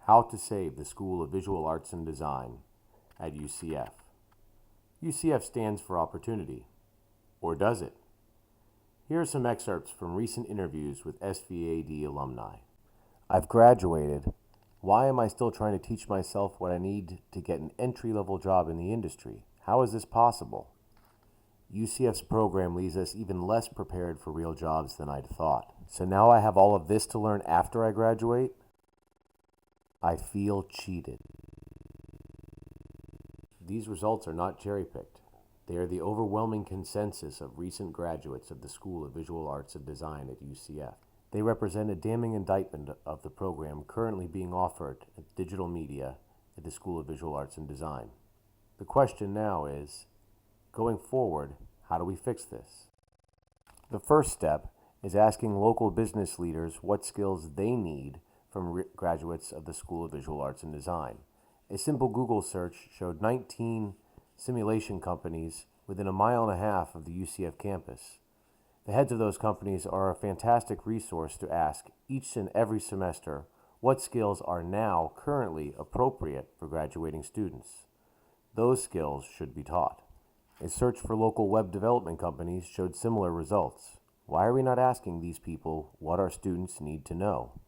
How to Save the School of Visual Arts and Design at UCF. UCF stands for opportunity. Or does it? Here are some excerpts from recent interviews with SVAD alumni. I've graduated. Why am I still trying to teach myself what I need to get an entry-level job in the industry? How is this possible? UCF's program leaves us even less prepared for real jobs than I'd thought. So now I have all of this to learn after I graduate? I feel cheated. These results are not cherry-picked. They are the overwhelming consensus of recent graduates of the School of Visual Arts and Design at UCF. They represent a damning indictment of the program currently being offered at digital media at the School of Visual Arts and Design. The question now is, going forward, how do we fix this? The first step is asking local business leaders what skills they need from graduates of the School of Visual Arts and Design. A simple Google search showed 19 simulation companies within a mile and a half of the UCF campus. The heads of those companies are a fantastic resource to ask each and every semester what skills are now currently appropriate for graduating students. Those skills should be taught. A search for local web development companies showed similar results. Why are we not asking these people what our students need to know?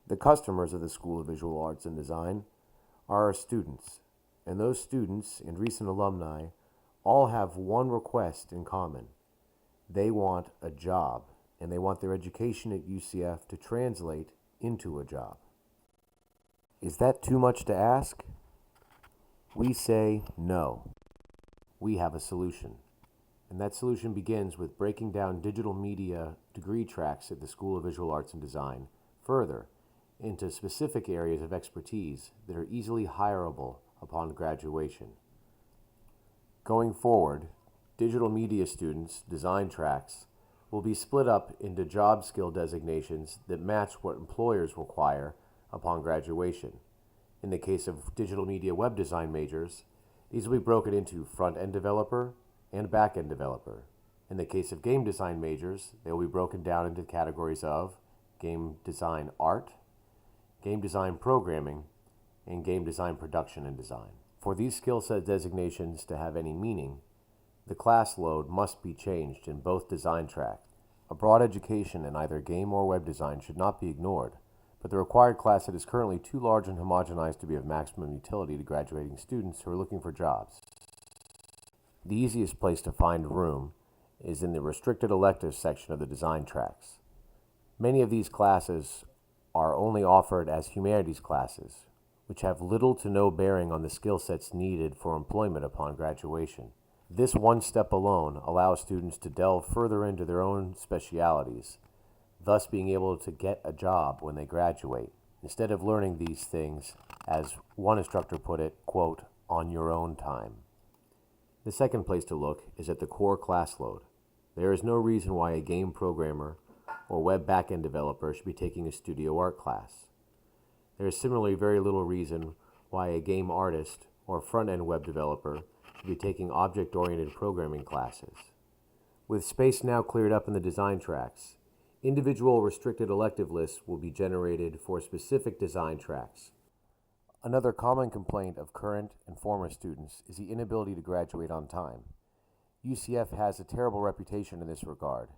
The customers of the School of Visual Arts and Design are our students, and those students and recent alumni all have one request in common. They want a job, and they want their education at UCF to translate into a job. Is that too much to ask? We say no. We have a solution. And that solution begins with breaking down digital media degree tracks at the School of Visual Arts and Design further into specific areas of expertise that are easily hireable upon graduation. Going forward, digital media students' design tracks will be split up into job skill designations that match what employers require upon graduation. In the case of digital media web design majors, these will be broken into front-end developer and back-end developer. In the case of game design majors, they will be broken down into categories of game design art, game design programming, and game design production and design. For these skill set designations to have any meaning, the class load must be changed in both design tracks. A broad education in either game or web design should not be ignored, but the required class set is currently too large and homogenized to be of maximum utility to graduating students who are looking for jobs. The easiest place to find room is in the restricted electives section of the design tracks. Many of these classes are only offered as humanities classes, which have little to no bearing on the skill sets needed for employment upon graduation. This one step alone allows students to delve further into their own specialities, thus being able to get a job when they graduate, instead of learning these things, as one instructor put it, quote, on your own time. The second place to look is at the core class load. There is no reason why a game programmer or web backend developer should be taking a studio art class. There is similarly very little reason why a game artist or front-end web developer should be taking object-oriented programming classes. With space now cleared up in the design tracks, individual restricted elective lists will be generated for specific design tracks. Another common complaint of current and former students is the inability to graduate on time. UCF has a terrible reputation in this regard.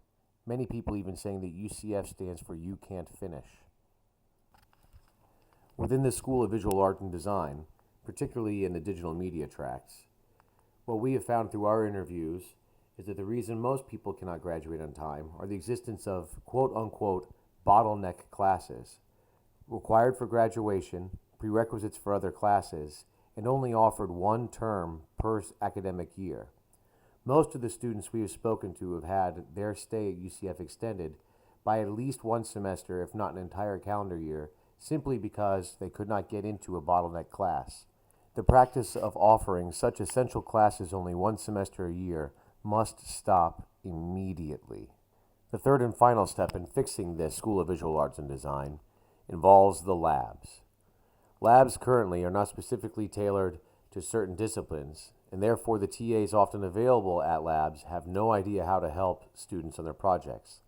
Many people even saying that UCF stands for You Can't Finish. Within the School of Visual Art and Design, particularly in the digital media tracks, what we have found through our interviews is that the reason most people cannot graduate on time are the existence of quote-unquote bottleneck classes, required for graduation, prerequisites for other classes, and only offered one term per academic year. Most of the students we have spoken to have had their stay at UCF extended by at least one semester, if not an entire calendar year, simply because they could not get into a bottleneck class. The practice of offering such essential classes only one semester a year must stop immediately. The third and final step in fixing this School of Visual Arts and Design involves the labs. Labs currently are not specifically tailored to certain disciplines, and therefore the TAs often available at labs have no idea how to help students on their projects.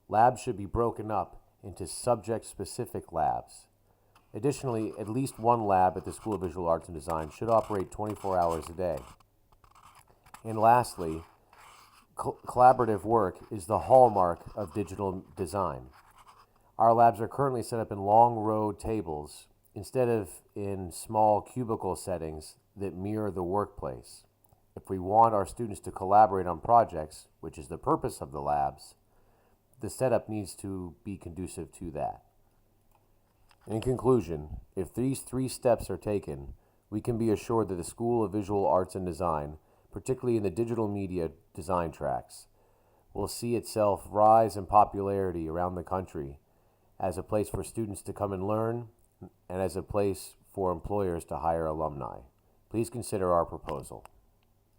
Labs should be broken up into subject-specific labs. Additionally, at least one lab at the School of Visual Arts and Design should operate 24 hours a day. And lastly, collaborative work is the hallmark of digital design. Our labs are currently set up in long row tables instead of in small cubicle settings that mirror the workplace. If we want our students to collaborate on projects, which is the purpose of the labs, the setup needs to be conducive to that. In conclusion, if these 3 steps are taken, we can be assured that the School of Visual Arts and Design, particularly in the digital media design tracks, will see itself rise in popularity around the country as a place for students to come and learn and as a place for employers to hire alumni. Please consider our proposal.